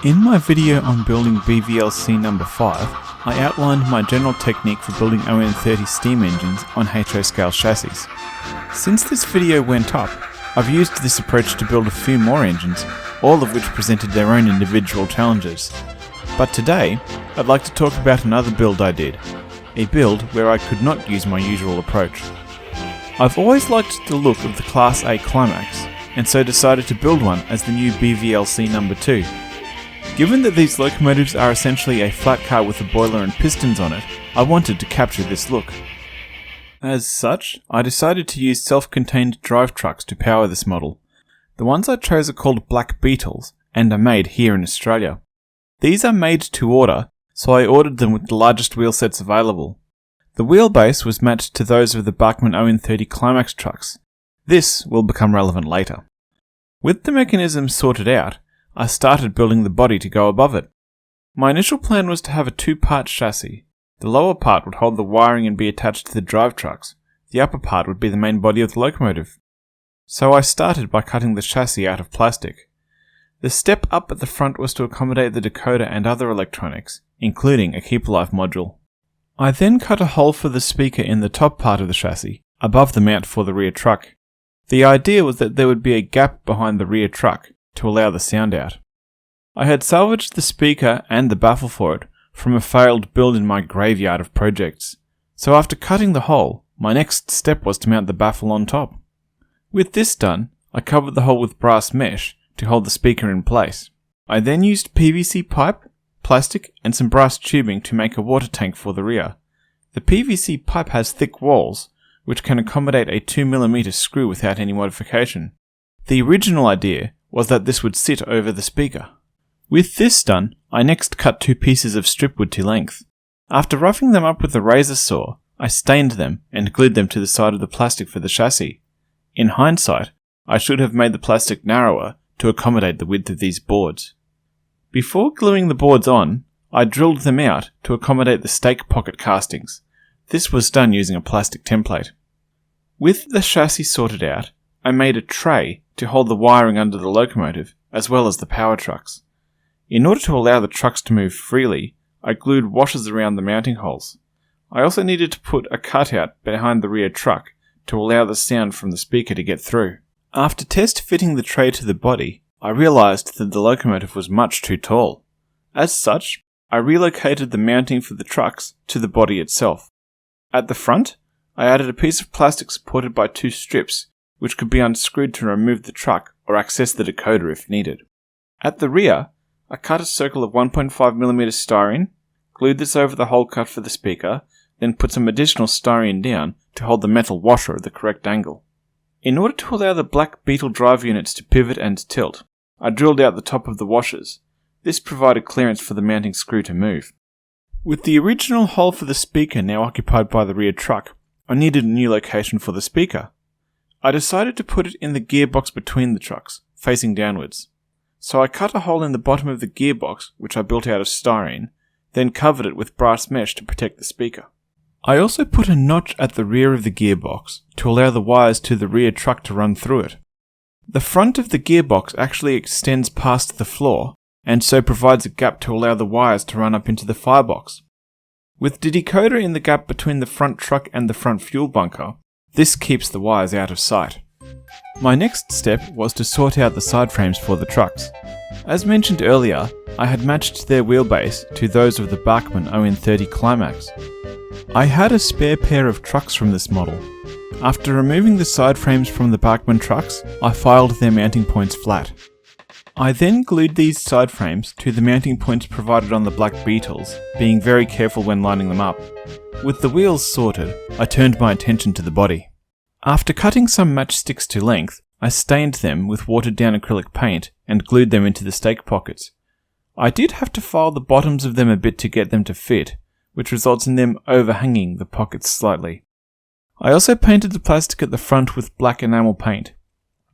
In my video on building BVLC number 5, I outlined my general technique for building ON30 steam engines on HO scale chassis. Since this video went up, I've used this approach to build a few more engines, all of which presented their own individual challenges. But today, I'd like to talk about another build I did, a build where I could not use my usual approach. I've always liked the look of the Class A Climax, and so decided to build one as the new BVLC number 2. Given that these locomotives are essentially a flat car with a boiler and pistons on it, I wanted to capture this look. As such, I decided to use self-contained drive trucks to power this model. The ones I chose are called Black Beetles, and are made here in Australia. These are made to order, so I ordered them with the largest wheel sets available. The wheelbase was matched to those of the Bachmann ON30 Climax trucks. This will become relevant later. With the mechanism sorted out, I started building the body to go above it. My initial plan was to have a two-part chassis. The lower part would hold the wiring and be attached to the drive trucks. The upper part would be the main body of the locomotive. So I started by cutting the chassis out of plastic. The step up at the front was to accommodate the decoder and other electronics, including a keep alive module. I then cut a hole for the speaker in the top part of the chassis, above the mount for the rear truck. The idea was that there would be a gap behind the rear truck to allow the sound out. I had salvaged the speaker and the baffle for it from a failed build in my graveyard of projects, so after cutting the hole, my next step was to mount the baffle on top. With this done, I covered the hole with brass mesh to hold the speaker in place. I then used PVC pipe, plastic and some brass tubing to make a water tank for the rear. The PVC pipe has thick walls, which can accommodate a 2mm screw without any modification. The original idea was that this would sit over the speaker. With this done, I next cut 2 pieces of stripwood to length. After roughing them up with a razor saw, I stained them and glued them to the side of the plastic for the chassis. In hindsight, I should have made the plastic narrower to accommodate the width of these boards. Before gluing the boards on, I drilled them out to accommodate the stake pocket castings. This was done using a plastic template. With the chassis sorted out, I made a tray to hold the wiring under the locomotive, as well as the power trucks. In order to allow the trucks to move freely, I glued washers around the mounting holes. I also needed to put a cutout behind the rear truck to allow the sound from the speaker to get through. After test fitting the tray to the body, I realized that the locomotive was much too tall. As such, I relocated the mounting for the trucks to the body itself. At the front, I added a piece of plastic supported by 2 strips, which could be unscrewed to remove the truck or access the decoder if needed. At the rear, I cut a circle of 1.5mm styrene, glued this over the hole cut for the speaker, then put some additional styrene down to hold the metal washer at the correct angle. In order to allow the Black Beetle drive units to pivot and tilt, I drilled out the top of the washers. This provided clearance for the mounting screw to move. With the original hole for the speaker now occupied by the rear truck, I needed a new location for the speaker. I decided to put it in the gearbox between the trucks, facing downwards. So I cut a hole in the bottom of the gearbox, which I built out of styrene, then covered it with brass mesh to protect the speaker. I also put a notch at the rear of the gearbox to allow the wires to the rear truck to run through it. The front of the gearbox actually extends past the floor, and so provides a gap to allow the wires to run up into the firebox. With the decoder in the gap between the front truck and the front fuel bunker, this keeps the wires out of sight. My next step was to sort out the side frames for the trucks. As mentioned earlier, I had matched their wheelbase to those of the Bachmann ON30 Climax. I had a spare pair of trucks from this model. After removing the side frames from the Bachmann trucks, I filed their mounting points flat. I then glued these side frames to the mounting points provided on the Black Beetles, being very careful when lining them up. With the wheels sorted, I turned my attention to the body. After cutting some matchsticks to length, I stained them with watered down acrylic paint and glued them into the stake pockets. I did have to file the bottoms of them a bit to get them to fit, which results in them overhanging the pockets slightly. I also painted the plastic at the front with black enamel paint.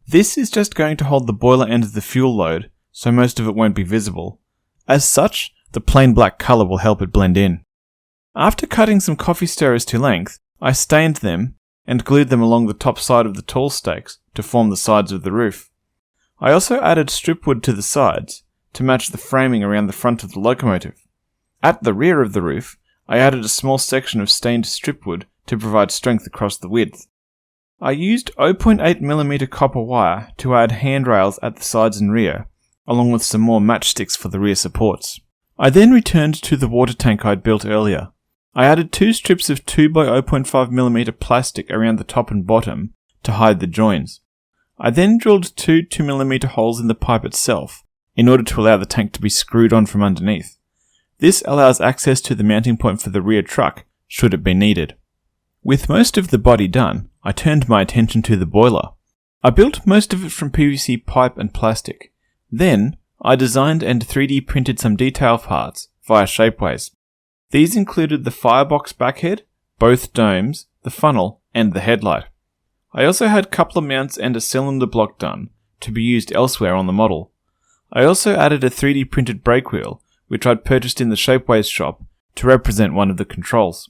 This is just going to hold the boiler end of the fuel load, so most of it won't be visible. As such, the plain black colour will help it blend in. After cutting some coffee stirrers to length, I stained them and glued them along the top side of the tall stakes to form the sides of the roof. I also added stripwood to the sides, to match the framing around the front of the locomotive. At the rear of the roof, I added a small section of stained stripwood to provide strength across the width. I used 0.8mm copper wire to add handrails at the sides and rear, along with some more matchsticks for the rear supports. I then returned to the water tank I'd built earlier. I added 2 strips of 2x0.5mm plastic around the top and bottom to hide the joins. I then drilled 2 2mm holes in the pipe itself in order to allow the tank to be screwed on from underneath. This allows access to the mounting point for the rear truck should it be needed. With most of the body done, I turned my attention to the boiler. I built most of it from PVC pipe and plastic. Then, I designed and 3D printed some detail parts via Shapeways. These included the firebox backhead, both domes, the funnel, and the headlight. I also had coupler mounts and a cylinder block done to be used elsewhere on the model. I also added a 3D printed brake wheel, which I'd purchased in the Shapeways shop to represent one of the controls.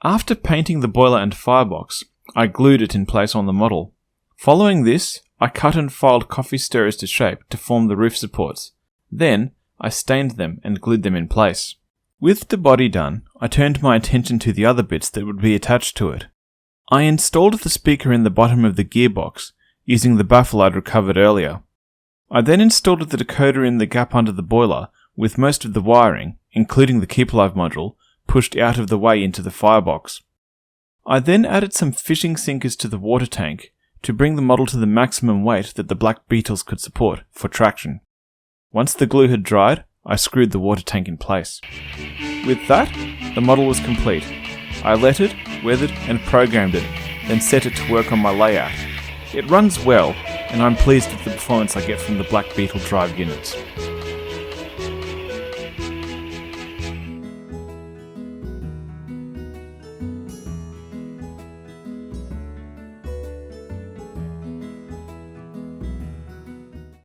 After painting the boiler and firebox, I glued it in place on the model. Following this, I cut and filed coffee stirrers to shape to form the roof supports. Then, I stained them and glued them in place. With the body done, I turned my attention to the other bits that would be attached to it. I installed the speaker in the bottom of the gearbox, using the baffle I'd recovered earlier. I then installed the decoder in the gap under the boiler, with most of the wiring, including the Keep Alive module, pushed out of the way into the firebox. I then added some fishing sinkers to the water tank to bring the model to the maximum weight that the Black Beetles could support for traction. Once the glue had dried, I screwed the water tank in place. With that, the model was complete. I lettered, weathered and programmed it, then set it to work on my layout. It runs well, and I'm pleased with the performance I get from the Black Beetle drive units.